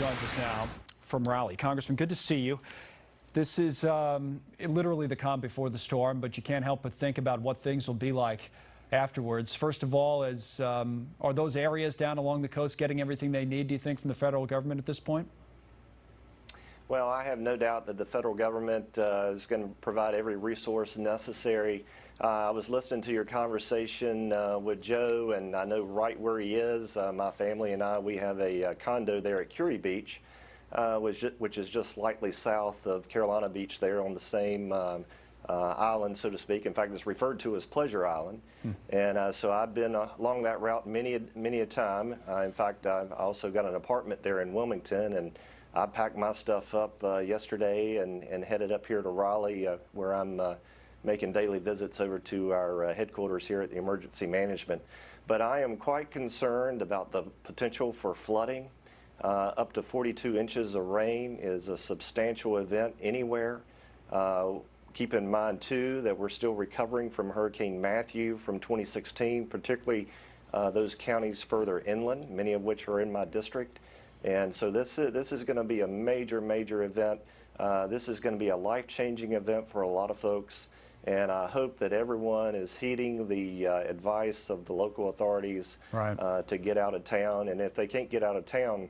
joins us now from Raleigh. Congressman, good to see you. This is literally the calm before the storm, but you can't help but think about what things will be like afterwards. First of all, are those areas down along the coast getting everything they need, do you think, from the federal government at this point? Well, I have no doubt that the federal government is going to provide every resource necessary. I was listening to your conversation with Joe, and I know right where he is. My family and I, we have a condo there at Curie Beach, which is just slightly south of Carolina Beach there on the same island, so to speak. In fact, it's referred to as Pleasure Island. And so I've been along that route many a time. In fact, I've also got an apartment there in Wilmington, and I packed my stuff up yesterday and headed up here to Raleigh, where I'm making daily visits over to our headquarters here at the Emergency Management. But I am quite concerned about the potential for flooding. Up to 42 inches of rain is a substantial event anywhere. Keep in mind, too, that we're still recovering from Hurricane Matthew from 2016, particularly those counties further inland, many of which are in my district. And so this is going to be a major event. This is going to be a life-changing event for a lot of folks. And I hope that everyone is heeding the advice of the local authorities to get out of town. And if they can't get out of town,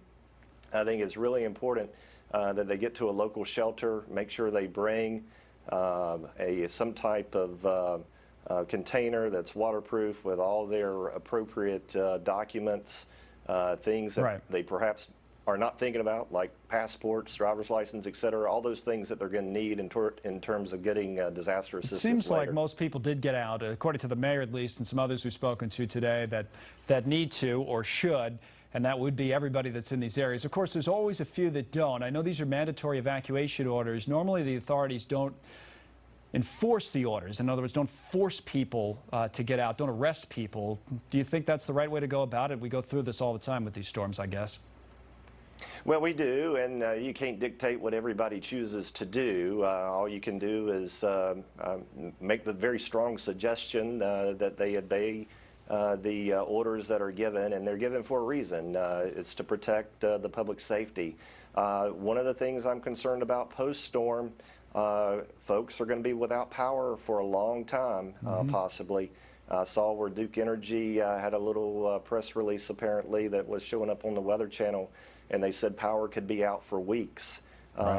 I think it's really important that they get to a local shelter, make sure they bring some type of container that's waterproof with all their appropriate documents, things that they perhaps are not thinking about, like passports, driver's license, et cetera, all those things that they're going to need in terms of getting disaster assistance. It seems like most people did get out, according to the mayor at least, and some others we've spoken to today, that need to or should, and that would be everybody that's in these areas. Of course, there's always a few that don't. I know these are mandatory evacuation orders. Normally, the authorities don't enforce the orders. In other words, don't force people to get out, don't arrest people. Do you think that's the right way to go about it? We go through this all the time with these storms, I guess. Well, we do, and you can't dictate what everybody chooses to do. All you can do is make the very strong suggestion that they obey the orders that are given, and they're given for a reason. It's to protect the public safety. One of the things I'm concerned about post-storm, folks are going to be without power for a long time, possibly. I saw where Duke Energy had a little press release apparently that was showing up on the Weather Channel, and they said power could be out for weeks.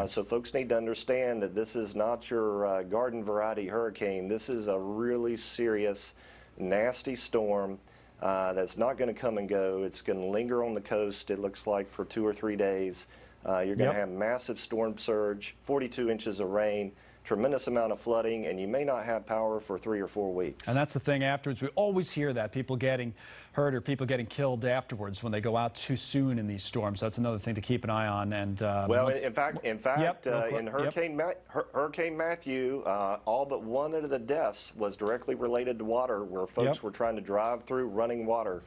So folks need to understand that this is not your garden variety hurricane. This is a really serious, nasty storm that's not going to come and go. It's going to linger on the coast, it looks like, for 2 or 3 days. You're going to have massive storm surge, 42 inches of rain, tremendous amount of flooding, and you may not have power for 3 or 4 weeks. And that's the thing afterwards. We always hear that, people getting hurt or people getting killed afterwards when they go out too soon in these storms. That's another thing to keep an eye on. And well, in fact, in Hurricane Matthew, all but one of the deaths was directly related to water, where folks were trying to drive through running water.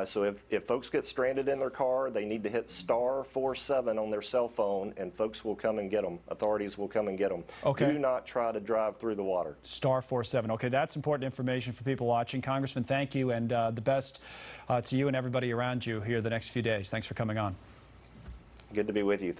So if folks get stranded in their car, they need to hit *47 on their cell phone, and folks will come and get them. Authorities will come and get them. Do not try to drive through the water. *47. Okay, that's important information for people watching. Congressman, thank you, and the best to you and everybody around you here the next few days. Thanks for coming on. Good to be with you.